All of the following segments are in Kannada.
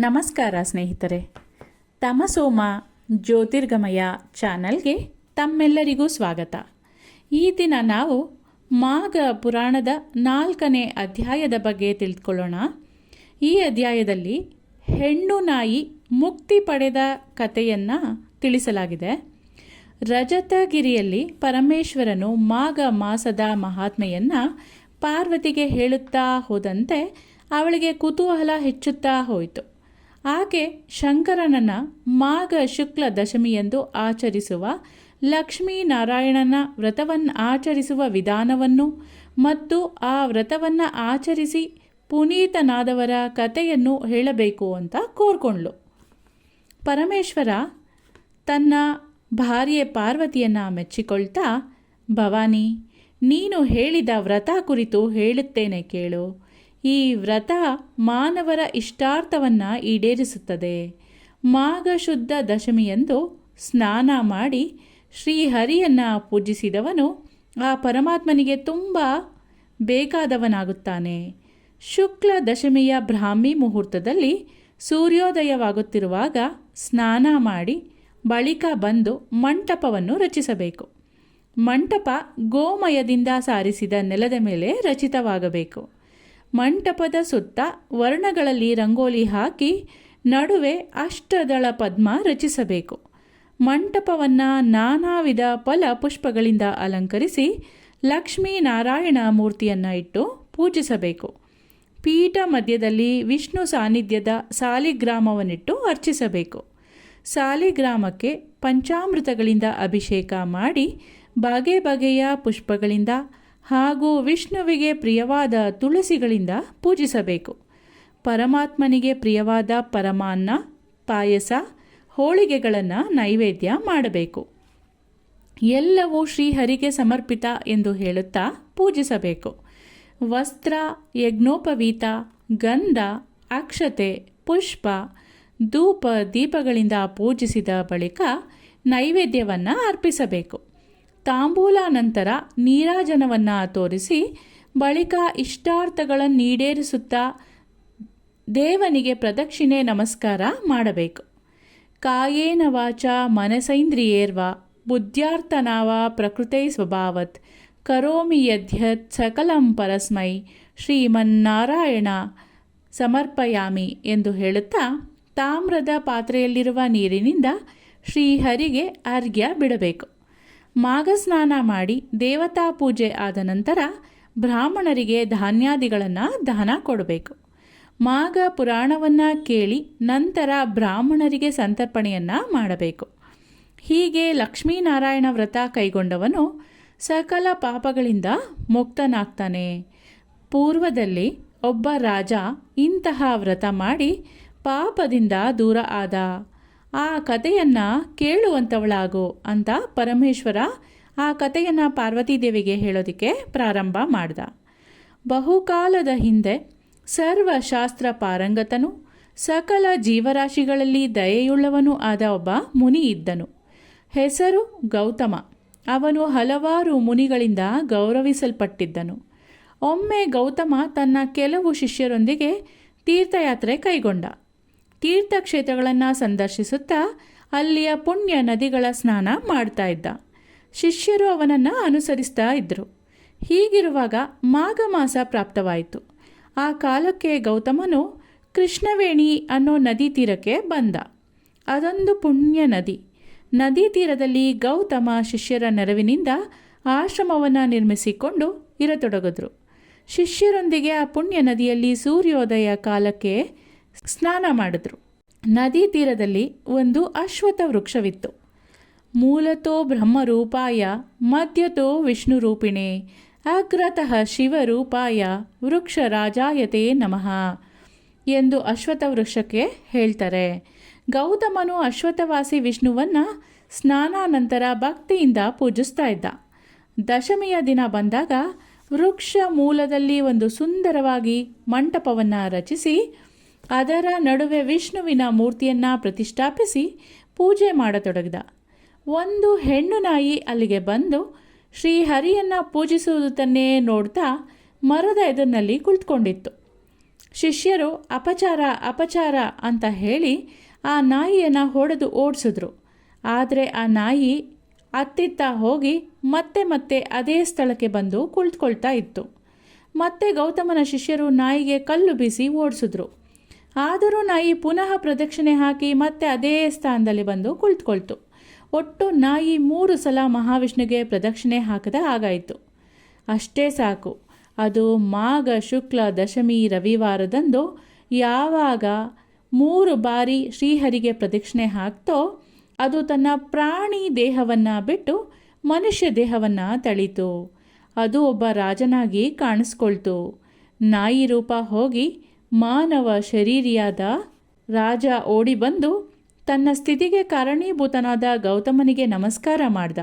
ನಮಸ್ಕಾರ ಸ್ನೇಹಿತರೆ. ತಮಸೋಮ ಜ್ಯೋತಿರ್ಗಮಯ ಚಾನಲ್ಗೆ ತಮ್ಮೆಲ್ಲರಿಗೂ ಸ್ವಾಗತ. ಈ ದಿನ ನಾವು ಮಾಘ ಪುರಾಣದ 4ನೇ ಅಧ್ಯಾಯದ ಬಗ್ಗೆ ತಿಳಿದುಕೊಳ್ಳೋಣ. ಈ ಅಧ್ಯಾಯದಲ್ಲಿ ಹೆಣ್ಣು ನಾಯಿ ಮುಕ್ತಿ ಪಡೆದ ಕಥೆಯನ್ನು ತಿಳಿಸಲಾಗಿದೆ. ರಜತಗಿರಿಯಲ್ಲಿ ಪರಮೇಶ್ವರನು ಮಾಘ ಮಾಸದ ಮಹಾತ್ಮೆಯನ್ನು ಪಾರ್ವತಿಗೆ ಹೇಳುತ್ತಾ ಹೋದಂತೆ ಅವಳಿಗೆ ಕುತೂಹಲ ಹೆಚ್ಚುತ್ತಾ ಹೋಯಿತು. ಆಕೆ ಶಂಕರನನ್ನು ಮಾಘ ಶುಕ್ಲ ದಶಮಿಯಂದು ಆಚರಿಸುವ ಲಕ್ಷ್ಮೀನಾರಾಯಣನ ವ್ರತವನ್ನು ಆಚರಿಸುವ ವಿಧಾನವನ್ನು ಮತ್ತು ಆ ವ್ರತವನ್ನು ಆಚರಿಸಿ ಪುನೀತನಾದವರ ಕಥೆಯನ್ನು ಹೇಳಬೇಕು ಅಂತ ಕೋರ್ಕೊಂಡ್ಳು. ಪರಮೇಶ್ವರ ತನ್ನ ಭಾರ್ಯೆ ಪಾರ್ವತಿಯನ್ನು ಮೆಚ್ಚಿಕೊಳ್ತಾ, ಭವಾನಿ, ನೀನು ಹೇಳಿದ ವ್ರತ ಕುರಿತು ಹೇಳುತ್ತೇನೆ ಕೇಳು. ಈ ವ್ರತ ಮಾನವರ ಇಷ್ಟಾರ್ಥವನ್ನು ಈಡೇರಿಸುತ್ತದೆ. ಮಾಘ ಶುದ್ಧ ದಶಮಿಯಂದು ಸ್ನಾನ ಮಾಡಿ ಶ್ರೀಹರಿಯನ್ನು ಪೂಜಿಸಿದವನು ಆ ಪರಮಾತ್ಮನಿಗೆ ತುಂಬ ಬೇಕಾದವನಾಗುತ್ತಾನೆ. ಶುಕ್ಲ ದಶಮಿಯ ಬ್ರಾಹ್ಮಿ ಮುಹೂರ್ತದಲ್ಲಿ ಸೂರ್ಯೋದಯವಾಗುತ್ತಿರುವಾಗ ಸ್ನಾನ ಮಾಡಿ ಬಳಿಕ ಬಂದು ಮಂಟಪವನ್ನು ರಚಿಸಬೇಕು. ಮಂಟಪ ಗೋಮಯದಿಂದ ಸಾರಿಸಿದ ನೆಲದ ಮೇಲೆ ರಚಿತವಾಗಬೇಕು. ಮಂಟಪದ ಸುತ್ತ ವರ್ಣಗಳಲ್ಲಿ ರಂಗೋಲಿ ಹಾಕಿ ನಡುವೆ ಅಷ್ಟದಳ ಪದ್ಮ ರಚಿಸಬೇಕು. ಮಂಟಪವನ್ನು ನಾನಾ ವಿಧ ಫಲ ಪುಷ್ಪಗಳಿಂದ ಅಲಂಕರಿಸಿ ಲಕ್ಷ್ಮೀನಾರಾಯಣ ಮೂರ್ತಿಯನ್ನು ಇಟ್ಟು ಪೂಜಿಸಬೇಕು. ಪೀಠ ಮಧ್ಯದಲ್ಲಿ ವಿಷ್ಣು ಸಾನ್ನಿಧ್ಯದ ಸಾಲಿಗ್ರಾಮವನ್ನಿಟ್ಟು ಅರ್ಚಿಸಬೇಕು. ಸಾಲಿಗ್ರಾಮಕ್ಕೆ ಪಂಚಾಮೃತಗಳಿಂದ ಅಭಿಷೇಕ ಮಾಡಿ ಬಗೆ ಬಗೆಯ ಪುಷ್ಪಗಳಿಂದ ಹಾಗೂ ವಿಷ್ಣುವಿಗೆ ಪ್ರಿಯವಾದ ತುಳಸಿಗಳಿಂದ ಪೂಜಿಸಬೇಕು. ಪರಮಾತ್ಮನಿಗೆ ಪ್ರಿಯವಾದ ಪರಮಾನ್ನ, ಪಾಯಸ, ಹೋಳಿಗೆಗಳನ್ನು ನೈವೇದ್ಯ ಮಾಡಬೇಕು. ಎಲ್ಲವೂ ಶ್ರೀಹರಿಗೆ ಸಮರ್ಪಿತ ಎಂದು ಹೇಳುತ್ತಾ ಪೂಜಿಸಬೇಕು. ವಸ್ತ್ರ, ಯಜ್ಞೋಪವೀತ, ಗಂಧ, ಅಕ್ಷತೆ, ಪುಷ್ಪ, ಧೂಪ, ದೀಪಗಳಿಂದ ಪೂಜಿಸಿದ ಬಳಿಕ ನೈವೇದ್ಯವನ್ನು ಅರ್ಪಿಸಬೇಕು. ತಾಂಬೂಲ ನಂತರ ನೀರಾಜನವನ್ನು ತೋರಿಸಿ ಬಳಿಕ ಇಷ್ಟಾರ್ಥಗಳನ್ನು ಈಡೇರಿಸುತ್ತಾ ದೇವನಿಗೆ ಪ್ರದಕ್ಷಿಣೆ ನಮಸ್ಕಾರ ಮಾಡಬೇಕು. ಕಾಯೇನ ವಾಚ ಮನಸೈಂದ್ರಿಯೇರ್ವ ಬುದ್ಧ್ಯಾರ್ಥನಾವ ಪ್ರಕೃತೈ ಸ್ವಭಾವತ್ ಕರೋಮಿ ಯದ್ಯತ್ ಸಕಲಂ ಪರಸ್ಮೈ ಶ್ರೀಮನ್ನಾರಾಯಣ ಸಮರ್ಪಯಾಮಿ ಎಂದು ಹೇಳುತ್ತಾ ತಾಮ್ರದ ಪಾತ್ರೆಯಲ್ಲಿರುವ ನೀರಿನಿಂದ ಶ್ರೀಹರಿಗೆ ಅರ್ಘ್ಯ ಬಿಡಬೇಕು. ಮಾಘ ಸ್ನಾನ ಮಾಡಿ ದೇವತಾ ಪೂಜೆ ಆದ ನಂತರ ಬ್ರಾಹ್ಮಣರಿಗೆ ಧಾನ್ಯಾದಿಗಳನ್ನು ದಾನ ಕೊಡಬೇಕು. ಮಾಘ ಪುರಾಣವನ್ನು ಕೇಳಿ ನಂತರ ಬ್ರಾಹ್ಮಣರಿಗೆ ಸಂತರ್ಪಣೆಯನ್ನು ಮಾಡಬೇಕು. ಹೀಗೆ ಲಕ್ಷ್ಮೀನಾರಾಯಣ ವ್ರತ ಕೈಗೊಂಡವನು ಸಕಲ ಪಾಪಗಳಿಂದ ಮುಕ್ತನಾಗ್ತಾನೆ. ಪೂರ್ವದಲ್ಲಿ ಒಬ್ಬ ರಾಜ ಇಂತಹ ವ್ರತ ಮಾಡಿ ಪಾಪದಿಂದ ದೂರ ಆದ. ಆ ಕಥೆಯನ್ನು ಕೇಳುವಂಥವಳಾಗು ಅಂತ ಪರಮೇಶ್ವರ ಆ ಕಥೆಯನ್ನು ಪಾರ್ವತೀದೇವಿಗೆ ಹೇಳೋದಕ್ಕೆ ಪ್ರಾರಂಭ ಮಾಡ್ದ. ಬಹುಕಾಲದ ಹಿಂದೆ ಸರ್ವಶಾಸ್ತ್ರ ಪಾರಂಗತನು, ಸಕಲ ಜೀವರಾಶಿಗಳಲ್ಲಿ ದಯೆಯುಳ್ಳವನೂ ಆದ ಒಬ್ಬ ಮುನಿ ಇದ್ದನು. ಹೆಸರು ಗೌತಮ. ಅವನು ಹಲವಾರು ಮುನಿಗಳಿಂದ ಗೌರವಿಸಲ್ಪಟ್ಟಿದ್ದನು. ಒಮ್ಮೆ ಗೌತಮ ತನ್ನ ಕೆಲವು ಶಿಷ್ಯರೊಂದಿಗೆ ತೀರ್ಥಯಾತ್ರೆ ಕೈಗೊಂಡ. ತೀರ್ಥಕ್ಷೇತ್ರಗಳನ್ನು ಸಂದರ್ಶಿಸುತ್ತಾ ಅಲ್ಲಿಯ ಪುಣ್ಯ ನದಿಗಳ ಸ್ನಾನ ಮಾಡ್ತಾ ಇದ್ದ. ಶಿಷ್ಯರು ಅವನನ್ನು ಅನುಸರಿಸ್ತಾ ಇದ್ದರು. ಹೀಗಿರುವಾಗ ಮಾಘ ಮಾಸ ಪ್ರಾಪ್ತವಾಯಿತು. ಆ ಕಾಲಕ್ಕೆ ಗೌತಮನು ಕೃಷ್ಣವೇಣಿ ಅನ್ನೋ ನದಿ ತೀರಕ್ಕೆ ಬಂದ. ಅದೊಂದು ಪುಣ್ಯ ನದಿ. ನದಿ ತೀರದಲ್ಲಿ ಗೌತಮ ಶಿಷ್ಯರ ನೆರವಿನಿಂದ ಆಶ್ರಮವನ್ನು ನಿರ್ಮಿಸಿಕೊಂಡು ಇರತೊಡಗಿದ್ರು. ಶಿಷ್ಯರೊಂದಿಗೆ ಆ ಪುಣ್ಯ ನದಿಯಲ್ಲಿ ಸೂರ್ಯೋದಯ ಕಾಲಕ್ಕೆ ಸ್ನಾನ ಮಾಡಿದ್ರು. ನದಿ ತೀರದಲ್ಲಿ ಒಂದು ಅಶ್ವತ್ಥ ವೃಕ್ಷವಿತ್ತು. ಮೂಲತೋ ಬ್ರಹ್ಮರೂಪಾಯ ಮಧ್ಯತೋ ವಿಷ್ಣುರೂಪಿಣೆ ಅಗ್ರತಃ ಶಿವರೂಪಾಯ ವೃಕ್ಷ ರಾಜಾಯತೆ ನಮಃ ಎಂದು ಅಶ್ವತ್ಥ ವೃಕ್ಷಕ್ಕೆ ಹೇಳ್ತಾರೆ. ಗೌತಮನು ಅಶ್ವತ್ಥವಾಸಿ ವಿಷ್ಣುವನ್ನು ಸ್ನಾನಾನಂತರ ಭಕ್ತಿಯಿಂದ ಪೂಜಿಸ್ತಾ ಇದ್ದ. ದಶಮಿಯ ದಿನ ಬಂದಾಗ ವೃಕ್ಷ ಮೂಲದಲ್ಲಿ ಒಂದು ಸುಂದರವಾಗಿ ಮಂಟಪವನ್ನು ರಚಿಸಿ ಅದರ ನಡುವೆ ವಿಷ್ಣುವಿನ ಮೂರ್ತಿಯನ್ನು ಪ್ರತಿಷ್ಠಾಪಿಸಿ ಪೂಜೆ ಮಾಡತೊಡಗಿದ. ಒಂದು ಹೆಣ್ಣು ನಾಯಿ ಅಲ್ಲಿಗೆ ಬಂದು ಶ್ರೀಹರಿಯನ್ನು ಪೂಜಿಸುವುದನ್ನೇ ನೋಡ್ತಾ ಮರದ ಎದುರಿನಲ್ಲಿ ಕುಳಿತುಕೊಂಡಿತ್ತು. ಶಿಷ್ಯರು ಅಪಚಾರ ಅಪಚಾರ ಅಂತ ಹೇಳಿ ಆ ನಾಯಿಯನ್ನು ಹೊಡೆದು ಓಡಿಸಿದ್ರು. ಆದರೆ ಆ ನಾಯಿ ಅತ್ತಿತ್ತ ಹೋಗಿ ಮತ್ತೆ ಮತ್ತೆ ಅದೇ ಸ್ಥಳಕ್ಕೆ ಬಂದು ಕುಳಿತುಕೊಳ್ತಾ ಇತ್ತು. ಮತ್ತೆ ಗೌತಮನ ಶಿಷ್ಯರು ನಾಯಿಗೆ ಕಲ್ಲು ಬೀಸಿ ಓಡಿಸಿದ್ರು. ಆದರೂ ನಾಯಿ ಪುನಃ ಪ್ರದಕ್ಷಿಣೆ ಹಾಕಿ ಮತ್ತೆ ಅದೇ ಸ್ಥಾನದಲ್ಲಿ ಬಂದು ಕುಳಿತುಕೊಳ್ತು. ಒಟ್ಟು ನಾಯಿ 3 ಸಲ ಮಹಾವಿಷ್ಣುಗೆ ಪ್ರದಕ್ಷಿಣೆ ಹಾಕದ ಹಾಗಾಯಿತು. ಅಷ್ಟೇ ಸಾಕು, ಅದು ಮಾಘ ಶುಕ್ಲ ದಶಮಿ ರವಿವಾರದಂದು ಯಾವಾಗ 3 ಬಾರಿ ಶ್ರೀಹರಿಗೆ ಪ್ರದಕ್ಷಿಣೆ ಹಾಕ್ತೋ ಅದು ತನ್ನ ಪ್ರಾಣಿ ದೇಹವನ್ನು ಬಿಟ್ಟು ಮನುಷ್ಯ ದೇಹವನ್ನು ತಳೀತು. ಅದು ಒಬ್ಬ ರಾಜನಾಗಿ ಕಾಣಿಸ್ಕೊಳ್ತು. ನಾಯಿ ರೂಪ ಹೋಗಿ ಮಾನವ ಶರೀರಿಯಾದ ರಾಜ ಓಡಿ ಬಂದು ತನ್ನ ಸ್ಥಿತಿಗೆ ಕಾರಣೀಭೂತನಾದ ಗೌತಮನಿಗೆ ನಮಸ್ಕಾರ ಮಾಡ್ದ.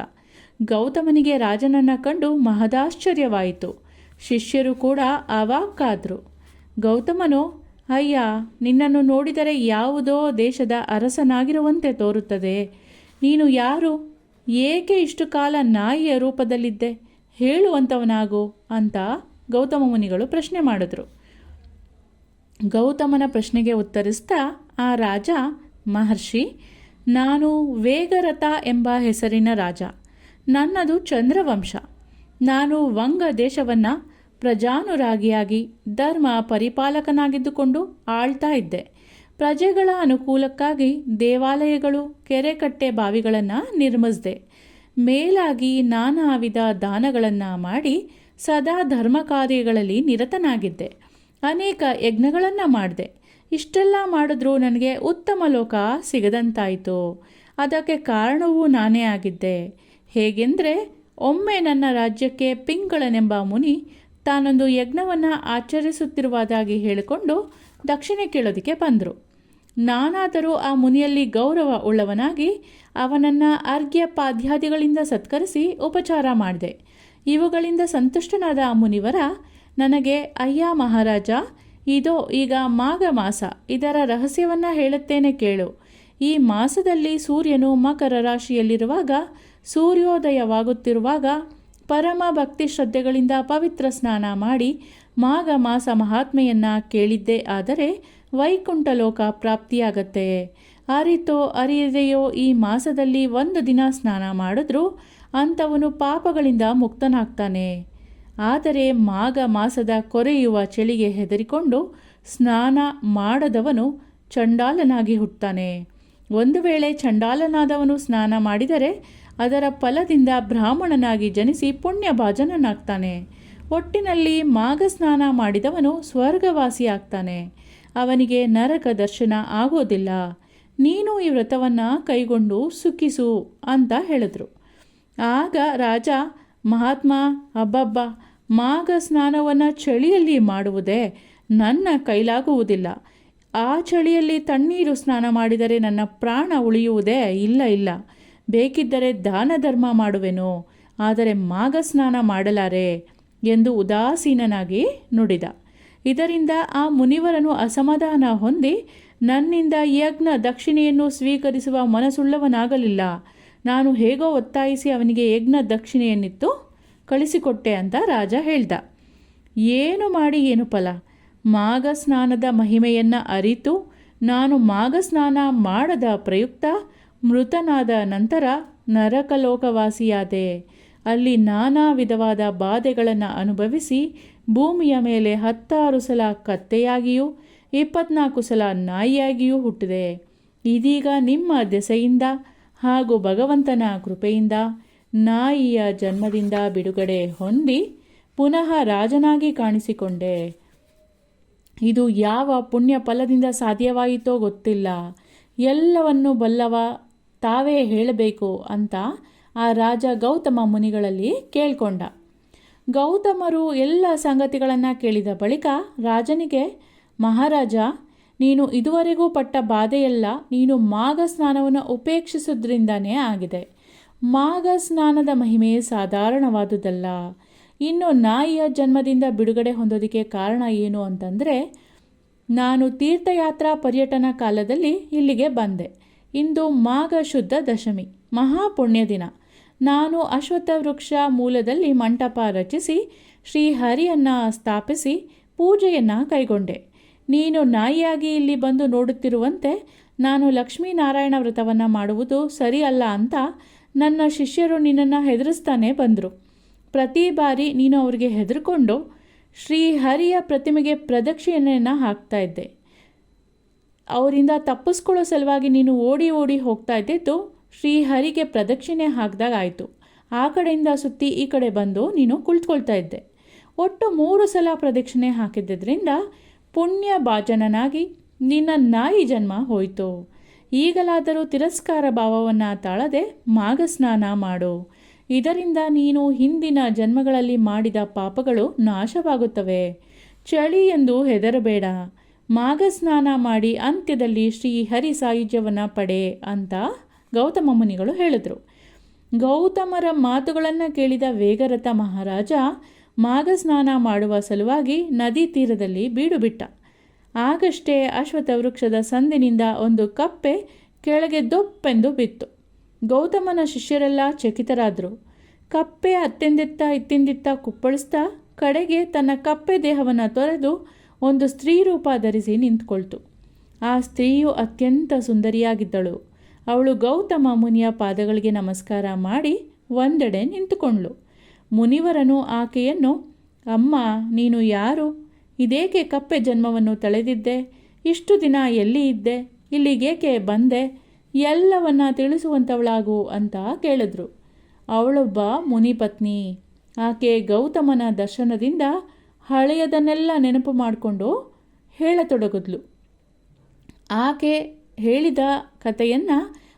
ಗೌತಮನಿಗೆ ರಾಜನನ್ನು ಕಂಡು ಮಹದಾಶ್ಚರ್ಯವಾಯಿತು. ಶಿಷ್ಯರು ಕೂಡ ಅವಾಕ್ಕಾದ್ರು. ಗೌತಮನು, ಅಯ್ಯ, ನಿನ್ನನ್ನು ನೋಡಿದರೆ ಯಾವುದೋ ದೇಶದ ಅರಸನಾಗಿರುವಂತೆ ತೋರುತ್ತದೆ. ನೀನು ಯಾರು? ಏಕೆ ಇಷ್ಟು ಕಾಲ ನಾಯಿಯ ರೂಪದಲ್ಲಿದ್ದೆ? ಹೇಳುವಂಥವನಾಗು ಅಂತ ಗೌತಮ ಮುನಿಗಳು ಪ್ರಶ್ನೆ ಮಾಡಿದ್ರು. ಗೌತಮನ ಪ್ರಶ್ನೆಗೆ ಉತ್ತರಿಸ್ತಾ ಆ ರಾಜ, ಮಹರ್ಷಿ, ನಾನು ವೇಗರಥ ಎಂಬ ಹೆಸರಿನ ರಾಜ. ನನ್ನದು ಚಂದ್ರವಂಶ. ನಾನು ವಂಗ ದೇಶವನ್ನು ಪ್ರಜಾನುರಾಗಿಯಾಗಿ ಧರ್ಮ ಪರಿಪಾಲಕನಾಗಿದ್ದುಕೊಂಡು ಆಳ್ತಾ ಇದ್ದೆ. ಪ್ರಜೆಗಳ ಅನುಕೂಲಕ್ಕಾಗಿ ದೇವಾಲಯಗಳು, ಕೆರೆಕಟ್ಟೆ, ಬಾವಿಗಳನ್ನು ನಿರ್ಮಿಸಿದೆ. ಮೇಲಾಗಿ ನಾನಾ ವಿಧ ದಾನಗಳನ್ನು ಮಾಡಿ ಸದಾ ಧರ್ಮ ಕಾರ್ಯಗಳಲ್ಲಿ ನಿರತನಾಗಿದ್ದೆ. ಅನೇಕ ಯಜ್ಞಗಳನ್ನು ಮಾಡಿದೆ. ಇಷ್ಟೆಲ್ಲ ಮಾಡಿದ್ರೂ ನನಗೆ ಉತ್ತಮ ಲೋಕ ಸಿಗದಂತಾಯಿತು. ಅದಕ್ಕೆ ಕಾರಣವೂ ನಾನೇ ಆಗಿದ್ದೆ. ಹೇಗೆಂದರೆ, ಒಮ್ಮೆ ನನ್ನ ರಾಜ್ಯಕ್ಕೆ ಪಿಂಗಳನೆಂಬ ಮುನಿ ತಾನೊಂದು ಯಜ್ಞವನ್ನು ಆಚರಿಸುತ್ತಿರುವುದಾಗಿ ಹೇಳಿಕೊಂಡು ದಕ್ಷಿಣೆ ಕೇಳೋದಕ್ಕೆ ಬಂದರು. ನಾನಾದರೂ ಆ ಮುನಿಯಲ್ಲಿ ಗೌರವ ಉಳ್ಳವನಾಗಿ ಅವನನ್ನು ಅರ್ಘ್ಯ ಪಾದ್ಯಾದಿಗಳಿಂದ ಸತ್ಕರಿಸಿ ಉಪಚಾರ ಮಾಡಿದೆ. ಇವುಗಳಿಂದ ಸಂತುಷ್ಟನಾದ ಆ ಮುನಿವರ ನನಗೆ, ಅಯ್ಯ ಮಹಾರಾಜ, ಇದೋ ಈಗ ಮಾಘ ಮಾಸ, ಇದರ ರಹಸ್ಯವನ್ನು ಹೇಳುತ್ತೇನೆ ಕೇಳು. ಈ ಮಾಸದಲ್ಲಿ ಸೂರ್ಯನು ಮಕರ ರಾಶಿಯಲ್ಲಿರುವಾಗ, ಸೂರ್ಯೋದಯವಾಗುತ್ತಿರುವಾಗ ಪರಮ ಭಕ್ತಿ ಶ್ರದ್ಧೆಗಳಿಂದ ಪವಿತ್ರ ಸ್ನಾನ ಮಾಡಿ ಮಾಘ ಮಾಸ ಮಹಾತ್ಮೆಯನ್ನು ಕೇಳಿದ್ದೇ ಆದರೆ ವೈಕುಂಠ ಲೋಕ ಪ್ರಾಪ್ತಿಯಾಗತ್ತೆ. ಅರಿತೋ ಅರಿಯದೆಯೋ ಈ ಮಾಸದಲ್ಲಿ 1 ದಿನ ಸ್ನಾನ ಮಾಡಿದ್ರೂ ಅಂಥವನು ಪಾಪಗಳಿಂದ ಮುಕ್ತನಾಗ್ತಾನೆ. ಆದರೆ ಮಾಘ ಮಾಸದ ಕೊರೆಯುವ ಚಳಿಗೆ ಹೆದರಿಕೊಂಡು ಸ್ನಾನ ಮಾಡದವನು ಚಂಡಾಲನಾಗಿ ಹುಟ್ಟುತ್ತಾನೆ. ಒಂದು ವೇಳೆ ಚಂಡಾಲನಾದವನು ಸ್ನಾನ ಮಾಡಿದರೆ ಅದರ ಫಲದಿಂದ ಬ್ರಾಹ್ಮಣನಾಗಿ ಜನಿಸಿ ಪುಣ್ಯಭಾಜನನಾಗ್ತಾನೆ. ಒಟ್ಟಿನಲ್ಲಿ ಮಾಘ ಸ್ನಾನ ಮಾಡಿದವನು ಸ್ವರ್ಗವಾಸಿಯಾಗ್ತಾನೆ. ಅವನಿಗೆ ನರಕ ದರ್ಶನ ಆಗೋದಿಲ್ಲ. ನೀನು ಈ ವ್ರತವನ್ನು ಕೈಗೊಂಡು ಸುಖಿಸು ಅಂತ ಹೇಳಿದ್ರು. ಆಗ ರಾಜ, ಮಹಾತ್ಮ, ಅಬ್ಬಬ್ಬ, ಮಾಘ ಸ್ನಾನವನ್ನು ಚಳಿಯಲ್ಲಿ ಮಾಡುವುದೇ ನನ್ನ ಕೈಲಾಗುವುದಿಲ್ಲ. ಆ ಚಳಿಯಲ್ಲಿ ತಣ್ಣೀರು ಸ್ನಾನ ಮಾಡಿದರೆ ನನ್ನ ಪ್ರಾಣ ಉಳಿಯುವುದೇ ಇಲ್ಲ ಇಲ್ಲ. ಬೇಕಿದ್ದರೆ ದಾನ ಧರ್ಮ ಮಾಡುವೆನು, ಆದರೆ ಮಾಘ ಸ್ನಾನ ಮಾಡಲಾರೆ ಎಂದು ಉದಾಸೀನನಾಗಿ ನುಡಿದ. ಇದರಿಂದ ಆ ಮುನಿವರನು ಅಸಮಾಧಾನ ಹೊಂದಿ, ನನ್ನಿಂದ ಯಜ್ಞ ದಕ್ಷಿಣೆಯನ್ನು ಸ್ವೀಕರಿಸುವ ಮನಸ್ಸುಳ್ಳವನಾಗಲಿಲ್ಲ. ನಾನು ಹೇಗೋ ಒತ್ತಾಯಿಸಿ ಅವನಿಗೆ ಯಜ್ಞ ದಕ್ಷಿಣೆಯನ್ನಿತ್ತು ಕಳಿಸಿಕೊಟ್ಟೆ ಅಂತ ರಾಜ ಹೇಳ್ದ. ಏನು ಮಾಡಿ ಏನು ಫಲ? ಮಾಘ ಸ್ನಾನದ ಮಹಿಮೆಯನ್ನು ಅರಿತು ನಾನು ಮಾಘ ಸ್ನಾನ ಮಾಡದ ಪ್ರಯುಕ್ತ ಮೃತನಾದ ನಂತರ ನರಕಲೋಕವಾಸಿಯಾದೆ. ಅಲ್ಲಿ ನಾನಾ ವಿಧವಾದ ಬಾಧೆಗಳನ್ನು ಅನುಭವಿಸಿ ಭೂಮಿಯ ಮೇಲೆ 16 ಸಲ ಕತ್ತೆಯಾಗಿಯೂ 24 ಸಲ ನಾಯಿಯಾಗಿಯೂ ಹುಟ್ಟಿದೆ. ಇದೀಗ ನಿಮ್ಮ ದೆಸೆಯಿಂದ ಹಾಗೂ ಭಗವಂತನ ಕೃಪೆಯಿಂದ ನಾಯಿಯ ಜನ್ಮದಿಂದ ಬಿಡುಗಡೆ ಹೊಂದಿ ಪುನಃ ರಾಜನಾಗಿ ಕಾಣಿಸಿಕೊಂಡೆ. ಇದು ಯಾವ ಪುಣ್ಯ ಫಲದಿಂದ ಸಾಧ್ಯವಾಯಿತೋ ಗೊತ್ತಿಲ್ಲ. ಎಲ್ಲವನ್ನು ಬಲ್ಲವ ತಾವೇ ಹೇಳಬೇಕು ಅಂತ ಆ ರಾಜ ಗೌತಮ ಮುನಿಗಳಲ್ಲಿ ಕೇಳ್ಕೊಂಡ. ಗೌತಮರು ಎಲ್ಲ ಸಂಗತಿಗಳನ್ನು ಕೇಳಿದ ಬಳಿಕ ರಾಜನಿಗೆ, ಮಹಾರಾಜ, ನೀನು ಇದುವರೆಗೂ ಪಟ್ಟ ಬಾಧೆಯೆಲ್ಲ ನೀನು ಮಾಘ ಸ್ನಾನವನ್ನು ಉಪೇಕ್ಷಿಸೋದ್ರಿಂದನೇ ಆಗಿದೆ. ಮಾಘ ಸ್ನಾನದ ಮಹಿಮೆ ಸಾಧಾರಣವಾದುದಲ್ಲ. ಇನ್ನು ನಾಯಿಯ ಜನ್ಮದಿಂದ ಬಿಡುಗಡೆ ಹೊಂದೋದಕ್ಕೆ ಕಾರಣ ಏನು ಅಂತಂದರೆ, ನಾನು ತೀರ್ಥಯಾತ್ರಾ ಪರ್ಯಟನಾ ಕಾಲದಲ್ಲಿ ಇಲ್ಲಿಗೆ ಬಂದೆ. ಇಂದು ಮಾಘ ಶುದ್ಧ ದಶಮಿ, ಮಹಾಪುಣ್ಯ ದಿನ. ನಾನು ಅಶ್ವತ್ಥ ವೃಕ್ಷ ಮೂಲದಲ್ಲಿ ಮಂಟಪ ರಚಿಸಿ ಶ್ರೀಹರಿಯನ್ನು ಸ್ಥಾಪಿಸಿ ಪೂಜೆಯನ್ನು ಕೈಗೊಂಡೆ. ನೀನು ನಾಯಿಯಾಗಿ ಇಲ್ಲಿ ಬಂದು ನೋಡುತ್ತಿರುವಂತೆ ನಾನು ಲಕ್ಷ್ಮೀನಾರಾಯಣ ವ್ರತವನ್ನು ಮಾಡುವುದು ಸರಿ ಅಲ್ಲ ಅಂತ ನನ್ನ ಶಿಷ್ಯರು ನಿನ್ನನ್ನು ಹೆದರಿಸ್ತಾನೆ ಬಂದರು. ಪ್ರತಿ ಬಾರಿ ನೀನು ಅವರಿಗೆ ಹೆದರ್ಕೊಂಡು ಶ್ರೀಹರಿಯ ಪ್ರತಿಮೆಗೆ ಪ್ರದಕ್ಷಿಣೆಯನ್ನು ಹಾಕ್ತಾ ಇದ್ದೆ. ಅವರಿಂದ ತಪ್ಪಿಸ್ಕೊಳ್ಳೋ ಸಲುವಾಗಿ ನೀನು ಓಡಿ ಓಡಿ ಹೋಗ್ತಾ ಇದ್ದಿದ್ದು ಶ್ರೀಹರಿಗೆ ಪ್ರದಕ್ಷಿಣೆ ಹಾಕಿದಾಗ ಆಯಿತು. ಆ ಕಡೆಯಿಂದ ಸುತ್ತಿ ಈ ಕಡೆ ಬಂದು ನೀನು ಕುಳಿತುಕೊಳ್ತಾ ಇದ್ದೆ. ಒಟ್ಟು 3 ಸಲ ಪ್ರದಕ್ಷಿಣೆ ಹಾಕಿದ್ದರಿಂದ ಪುಣ್ಯ ಭಾಜನನಾಗಿ ನಿನ್ನ ನಾಯಿ ಜನ್ಮ ಹೋಯಿತು. ಈಗಲಾದರೂ ತಿರಸ್ಕಾರ ಭಾವವನ್ನು ತಾಳದೆ ಮಾಘಸ್ನಾನ ಮಾಡು. ಇದರಿಂದ ನೀನು ಹಿಂದಿನ ಜನ್ಮಗಳಲ್ಲಿ ಮಾಡಿದ ಪಾಪಗಳು ನಾಶವಾಗುತ್ತವೆ. ಚಳಿ ಎಂದು ಹೆದರಬೇಡ. ಮಾಘಸ್ನಾನ ಮಾಡಿ ಅಂತ್ಯದಲ್ಲಿ ಶ್ರೀಹರಿ ಸಾಯುಜ್ಯವನ್ನು ಪಡೆ ಅಂತ ಗೌತಮ ಮುನಿಗಳು ಹೇಳಿದರು. ಗೌತಮರ ಮಾತುಗಳನ್ನು ಕೇಳಿದ ವೇಗರಥ ಮಹಾರಾಜ ಮಾಘಸ್ನಾನ ಮಾಡುವ ಸಲುವಾಗಿ ನದಿ ತೀರದಲ್ಲಿ ಬೀಡು ಬಿಟ್ಟ. ಆಗಷ್ಟೇ ಅಶ್ವತ್ಥ ವೃಕ್ಷದ ಸಂದಿನಿಂದ ಒಂದು ಕಪ್ಪೆ ಕೆಳಗೆ ದೊಪ್ಪೆಂದು ಬಿತ್ತು. ಗೌತಮನ ಶಿಷ್ಯರೆಲ್ಲ ಚಕಿತರಾದರು. ಕಪ್ಪೆ ಅತ್ತೆಂದಿತ್ತ ಇತ್ತಿಂದಿತ್ತ ಕುಪ್ಪಳಿಸ್ತಾ ಕಡೆಗೆ ತನ್ನ ಕಪ್ಪೆ ದೇಹವನ್ನು ತೊರೆದು ಒಂದು ಸ್ತ್ರೀ ರೂಪ ಧರಿಸಿ ನಿಂತ್ಕೊಳ್ತು. ಆ ಸ್ತ್ರೀಯು ಅತ್ಯಂತ ಸುಂದರಿಯಾಗಿದ್ದಳು. ಅವಳು ಗೌತಮ ಮುನಿಯ ಪಾದಗಳಿಗೆ ನಮಸ್ಕಾರ ಮಾಡಿ ಒಂದೆಡೆ ನಿಂತುಕೊಂಡ್ಳು. ಮುನಿವರನು ಆಕೆಯನ್ನು, ಅಮ್ಮ, ನೀನು ಯಾರು? ಇದೇಕೆ ಕಪ್ಪೆ ಜನ್ಮವನ್ನು ತಳೆದಿದ್ದೆ? ಇಷ್ಟು ದಿನ ಎಲ್ಲಿ ಇದ್ದೆ? ಇಲ್ಲಿಗೇಕೆ ಬಂದೆ? ಎಲ್ಲವನ್ನ ತಿಳಿಸುವಂಥವಳಾಗು ಅಂತ ಕೇಳಿದ್ರು. ಅವಳೊಬ್ಬ ಮುನಿಪತ್ನಿ. ಆಕೆ ಗೌತಮನ ದರ್ಶನದಿಂದ ಹಳೆಯದನ್ನೆಲ್ಲ ನೆನಪು ಮಾಡಿಕೊಂಡು ಹೇಳತೊಡಗಿದ್ಲು. ಆಕೆ ಹೇಳಿದ ಕಥೆಯನ್ನು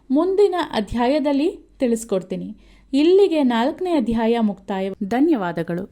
ಮುಂದಿನ ಅಧ್ಯಾಯದಲ್ಲಿ ತಿಳಿಸ್ಕೊಡ್ತೀನಿ. ಇಲ್ಲಿಗೆ 4ನೇ ಅಧ್ಯಾಯ ಮುಕ್ತಾಯ. ಧನ್ಯವಾದಗಳು.